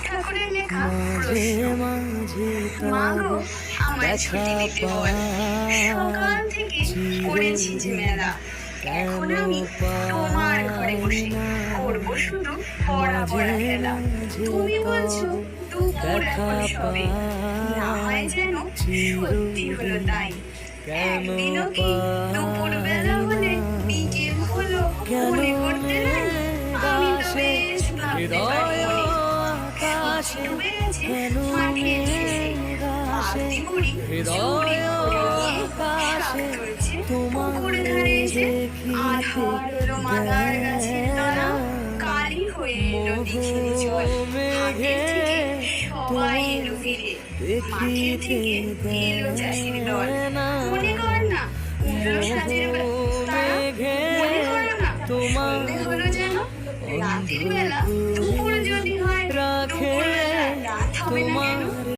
ঠাকুরের লেখা প্রশ্ন। মা গো, আমায় ছুটি দিতে বল। সকাল থেকে করেছি যে মেলা, এখন আমি তোমার ঘরে বসে করবো শুধু পড়া পড়া খেলা। তুমি বলছো দুপুর এখন সবে, না হয় যেন সত্যি হলো তাই। একদিনও কি দুপুর বেলা হলে বিকেল হলো মনে করতে নাই? আমি তো বেশ ভাবতে পারি মনে, সূর্য ডুবে গেছে মাঠের শেষে, ভাবতি বুড়ি ঝুড়ি করে নিয়ে শাক তুলছে পুকুর ধারে এসে। আধার হলো মাদার গাছের তলা, কালি হয়ে এলো দিঘির জল। হাতের থেকে সবাই এলো ফিরে, মাঠের থেকে এলো চাষির দল। মনে কর না উঠলো সাজের তারা, মনে করো না সন্ধে হলো যেন। রাতের বেলা দুপুর যদি হয়, দুপুর বেলা রাত হবে না